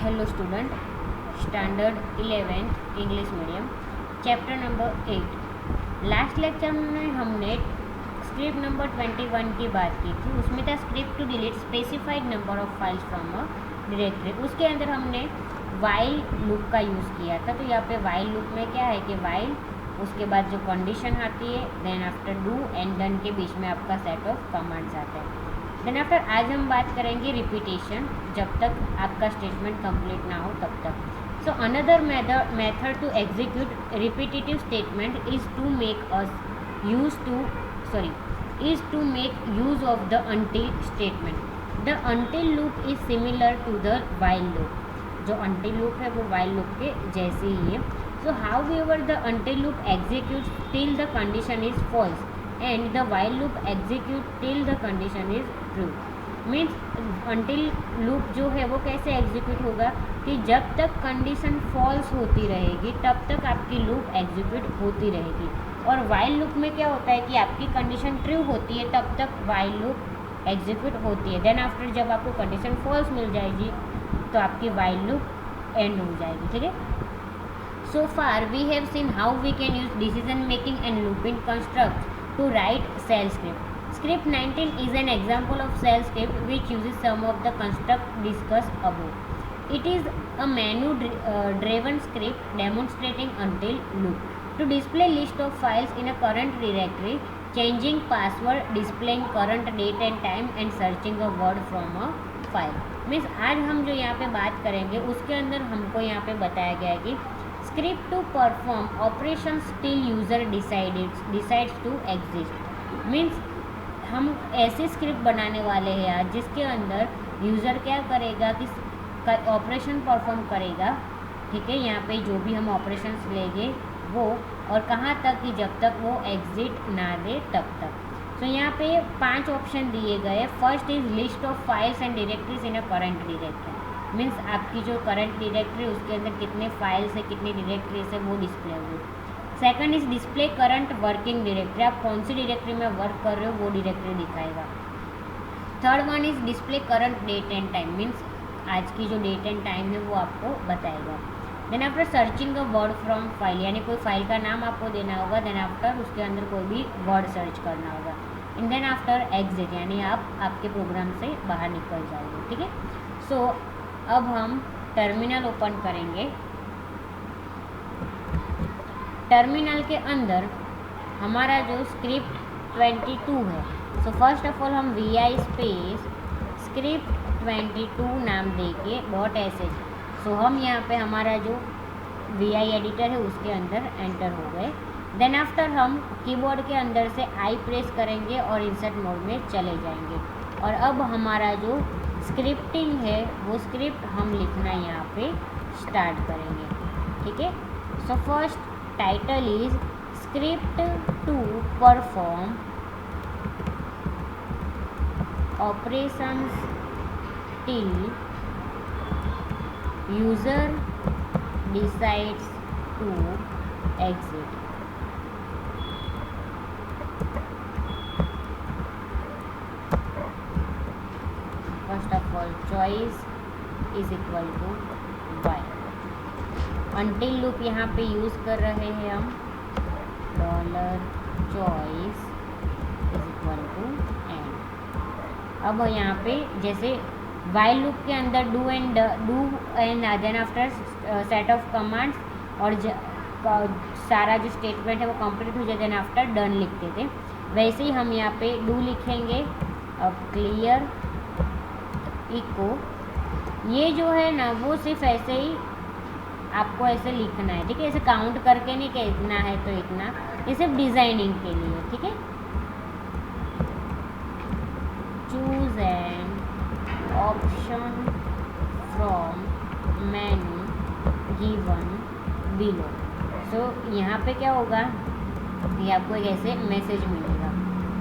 Hello student, standard 11th English medium, chapter number 8। Last lecture में हमने script number 21 की बात की थी। उसमें था script to delete specified number of files from a directory. उसके अंदर हमने वाइल लूप का यूज़ किया था। तो यहाँ पे वाइल लूप में क्या है कि वाइल, उसके बाद जो कंडीशन आती है, then after do and done के बीच में आपका सेट ऑफ कमांड्स आता है। देन आफ्टर आज हम बात करेंगे रिपीटेशन, जब तक आपका स्टेटमेंट कंप्लीट ना हो तब तक। So another method to execute repetitive statement is to make use of the until statement. The until loop is similar to the while loop. जो until लूप है वो while लूप के जैसे ही है। So however the until loop execute till the condition is false and the while loop execute till the condition is true. Means until loop जो है वो कैसे एग्जीक्यूट होगा कि जब तक कंडीशन फॉल्स होती रहेगी तब तक आपकी लूप एग्जीक्यूट होती रहेगी। और while लूप में क्या होता है कि आपकी कंडीशन ट्रू होती है तब तक while लूप एग्जीक्यूट होती है। देन आफ्टर जब आपको कंडीशन फॉल्स मिल जाएगी तो आपकी while लूप एंड हो जाएगी। ठीक है। So far we have seen how we can use decision making and looping constructs to write shell script. Script 19 is an example of shell script which uses some of the constructs discussed above. It is a menu-driven script demonstrating until loop to display list of files in a current directory, changing password, displaying current date and time, and searching a word from a file. Means आज हम जो यहाँ पे बात करेंगे उसके अंदर हमको यहाँ पे बताया गया है कि script to perform operation till user decides to exist. Means हम ऐसी स्क्रिप्ट बनाने वाले हैं आज जिसके अंदर यूज़र क्या करेगा कि ऑपरेशन परफॉर्म करेगा। ठीक है, यहाँ पे जो भी हम ऑपरेशंस लेंगे वो, और कहाँ तक कि जब तक वो एग्जिट ना दे तब तक। तो यहाँ पे 5 ऑप्शन दिए गए। First is list of files and directories in a current directory. Means आपकी जो करंट डायरेक्टरी उसके अंदर कितने फाइल्स है, कितनी डायरेक्टरीज है वो डिस्प्ले होगी। Second is display current working directory. आप कौन सी डायरेक्टरी में वर्क कर रहे हो वो डायरेक्टरी दिखाएगा। Third one is display current date and time. Means आज की जो डेट एंड टाइम है वो आपको बताएगा। Then after searching a word from file, यानी कोई फाइल का नाम आपको देना होगा। देन आफ्टर उसके अंदर कोई भी वर्ड सर्च करना होगा। एंड देन आफ्टर एग्जिट, यानी आप आपके प्रोग्राम से बाहर निकल जाएंगे। ठीक है। सो अब हम टर्मिनल ओपन करेंगे। टर्मिनल के अंदर हमारा जो स्क्रिप्ट 22 है, सो फर्स्ट ऑफ ऑल हम vi स्पेस स्क्रिप्ट 22 नाम देके .sh, सो हम यहाँ पे हमारा जो vi एडिटर है उसके अंदर एंटर हो गए। देन आफ्टर हम कीबोर्ड के अंदर से आई प्रेस करेंगे और इंसर्ट मोड में चले जाएंगे। और अब हमारा जो स्क्रिप्टिंग है वो स्क्रिप्ट हम लिखना यहाँ पे स्टार्ट करेंगे। ठीक है। So first title is script to perform operations till user decides to exit. First of all choice is equal to y। until loop यहाँ पे यूज़ कर रहे हैं हम। $choice is equal to and. अब यहाँ पे जैसे while लूप के अंदर do and then after set of commands और सारा जो स्टेटमेंट है वो कंप्लीट हो जाए देन आफ्टर डन लिखते थे, वैसे ही हम यहाँ पे डू लिखेंगे। अब क्लियर इको, ये जो है ना वो सिर्फ ऐसे ही आपको ऐसे लिखना है। ठीक है, ऐसे काउंट करके नहीं कि इतना है तो इतना, ये सिर्फ डिज़ाइनिंग के लिए। ठीक है। Choose an option from menu given below. So यहाँ पे क्या होगा, ये आपको एक ऐसे मैसेज मिलेगा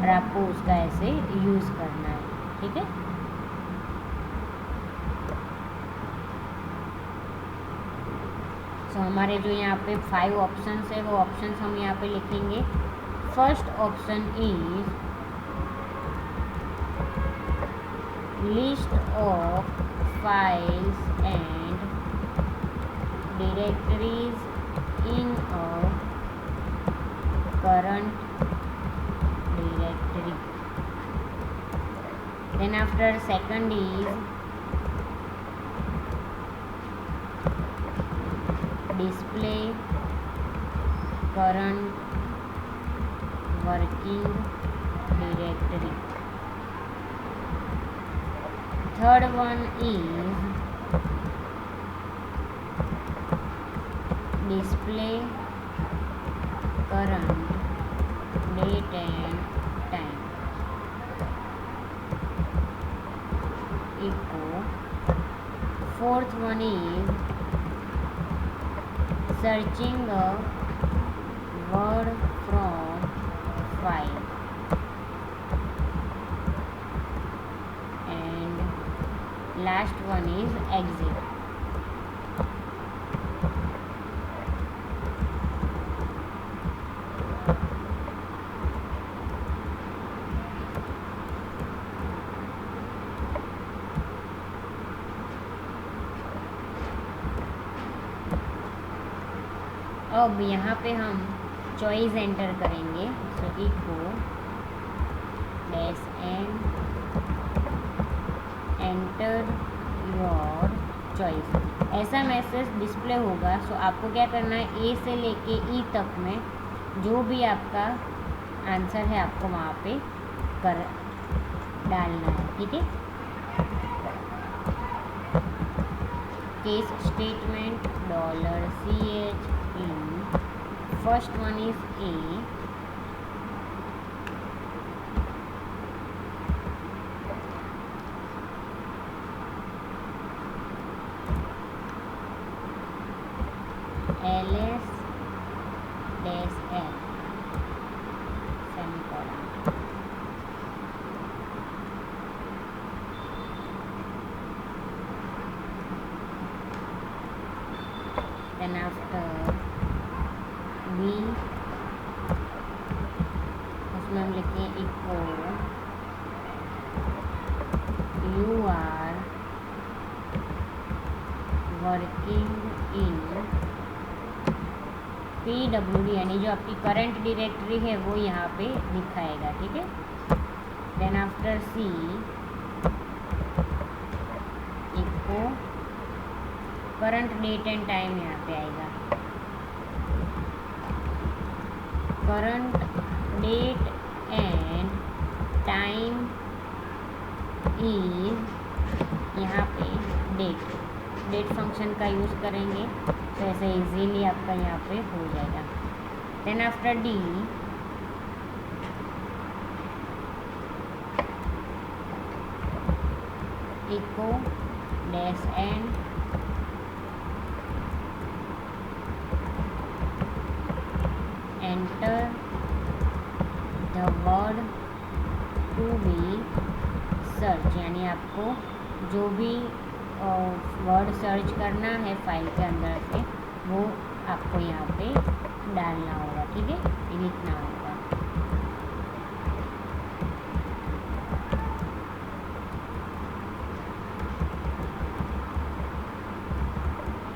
और आपको उसका ऐसे यूज़ करना है। ठीक है। सो हमारे जो यहाँ पे 5 ऑप्शंस है वो ऑप्शंस हम यहाँ पे लिखेंगे। First option is list of files and directories in a current directory. Then after second is display current working directory. Third one is display current date and time echo. Fourth one is searching a word from file. And last one is exit. अब यहाँ पे हम choice enter करेंगे. So echo dash n enter your choice. ऐसा message display होगा. So आपको क्या करना है, ए से लेके ई तक में जो भी आपका आंसर है आपको वहाँ पे कर डालना है. ठीक है. Case statement $CH in first one is A, ls dash l semicolon. Then after B उसमें हम लिखें echo you are working in PWD, यानी जो आपकी करंट डायरेक्टरी है वो यहाँ पे दिखाएगा. ठीक है. Then after C echo current date and time यहाँ पे आएगा. Current date and time is यहाँ पे डेट फंक्शन का यूज़ करेंगे तो ऐसे इजीली आपका यहाँ पे हो जाएगा. Then after D echo dash and enter the word to be search, यानी आपको जो भी वर्ड सर्च करना है फाइल के अंदर से वो आपको यहाँ पे डालना होगा. ठीक है. लिखना होगा.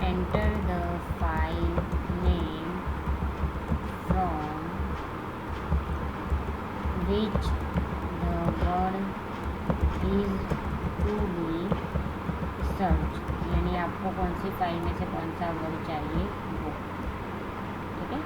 enter the file name from which the word is to be searched, यानी आपको कौन सी फाइल में से कौन सा वर्ड चाहिए वो. ठीक है.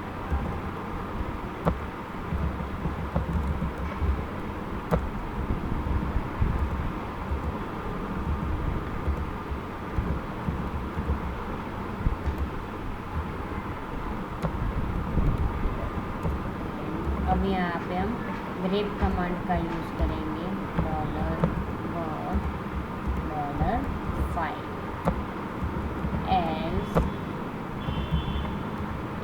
अब यहाँ पे हम ग्रेप कमांड का यूज़ करेंगे. $file else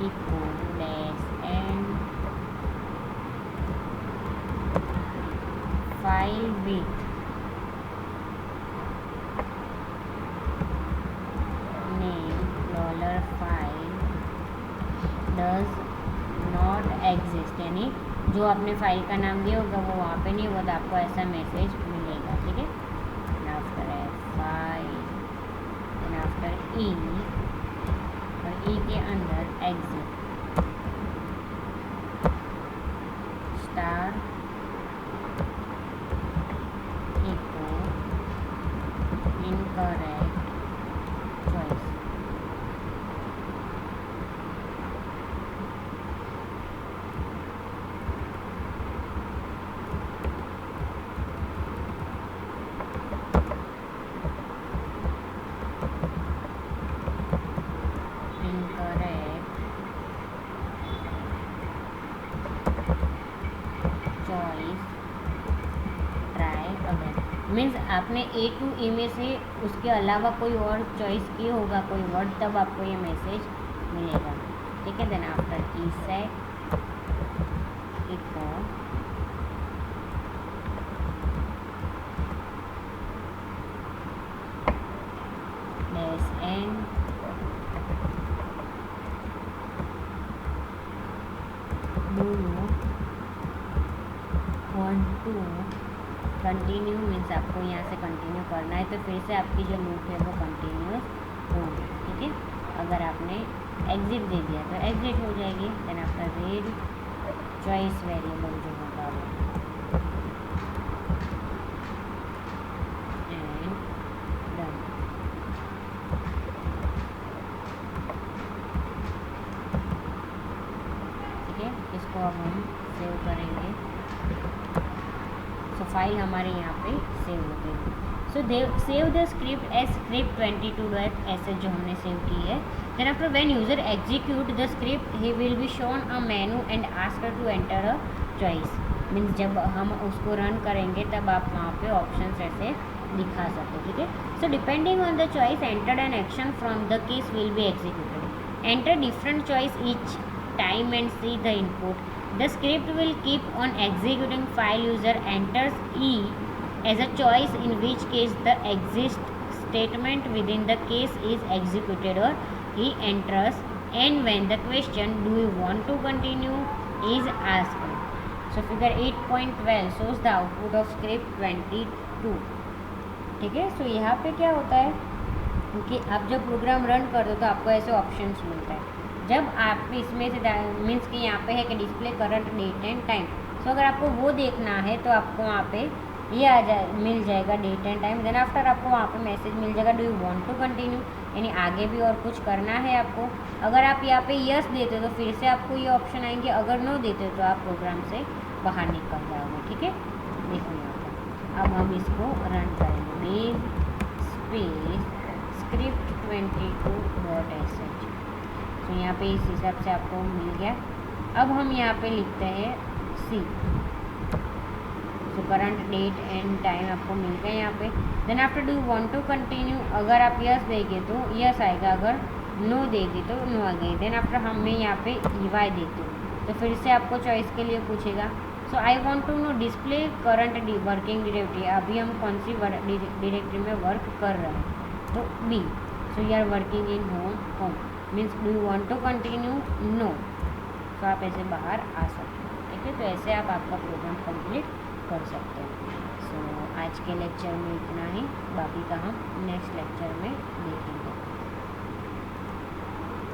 echo dash and file with name $file does not exist, यानी जो आपने फाइल का नाम दिया होगा वो वहाँ पे नहीं होगा तो आपको ऐसा मैसेज मिलेगा. ठीक है. आफ्टर फाइल आफ्टर ई और ई के अंदर exit star echo incorrect choice. Means आपने ए टू ई में से उसके अलावा कोई और चॉइस की होगा कोई वर्ड, तब आपको ये मैसेज मिलेगा। ठीक है, then after E set echo dash n do you want to continue, means आपको यहाँ से कंटिन्यू करना है, तो फिर से आपकी जो लूप है वो कंटिन्यूस होगी। ठीक है, अगर आपने एग्जिट दे दिया तो एग्जिट हो जाएगी। Then after read choice variable जो होगा वो एंड डन। ठीक है, इसको अब हम सेव करेंगे। सो फाइल हमारे यहाँ पे सेव हो गई। So save the script as script 22.sh जो हमने सेव की है। Then after when user execute the script he will be shown a menu and asked to enter a choice. Means जब हम उसको रन करेंगे तब आप वहाँ पे ऑप्शंस ऐसे दिखा सकते। ठीक है, so depending on the choice entered an action from the case will be executed. Enter different choice each time and see the input. The script will keep on executing file user enters E as a choice, in which case the exist statement within the case is executed or he enters, and when the question do you want to continue is asked. So figure 8.12 shows the output of script 22. ठीक है, सो यहाँ पे क्या होता है कि आप जब प्रोग्राम रन कर दो तो आपको ऐसे ऑप्शंस मिलता है। जब आप इसमें से मीन्स कि यहाँ पे है कि display current date and time, so अगर आपको वो देखना है तो आपको वहाँ पे ये मिल जाएगा date and time. Then after आपको वहाँ पे मैसेज मिल जाएगा do you want to continue, यानी आगे भी और कुछ करना है आपको। अगर आप यहाँ पे यस देते हो तो फिर से आपको ये ऑप्शन आएंगे, अगर नो देते हो तो आप प्रोग्राम से बाहर निकल जाओगे। ठीक है, देखो यहाँ पर अब हम इसको रन करेंगे। Base space script 22.sh। तो यहाँ पे इस हिसाब से आपको मिल गया। अब हम यहाँ पे लिखते हैं सी, तो करंट डेट एंड टाइम आपको मिल गया यहाँ पे। Then after do you want to continue, अगर आप यस देंगे तो यस आएगा, अगर नो देंगे तो नो आ गई। देन आफ्टर हमें यहाँ पे EY देते हो तो फिर से आपको चॉइस के लिए पूछेगा। So I want to know display current working directory, अभी हम कौन सी डायरेक्टरी में वर्क कर रहे हैं, तो B. So you are working in home means do you want to continue, no. तो आप ऐसे बाहर आ सकते हैं। ठीक है, तो ऐसे आप आपका प्रोग्राम कंप्लीट कर सकते हैं। सो आज के लेक्चर में इतना ही, बाकी का हम नेक्स्ट लेक्चर में देखेंगे।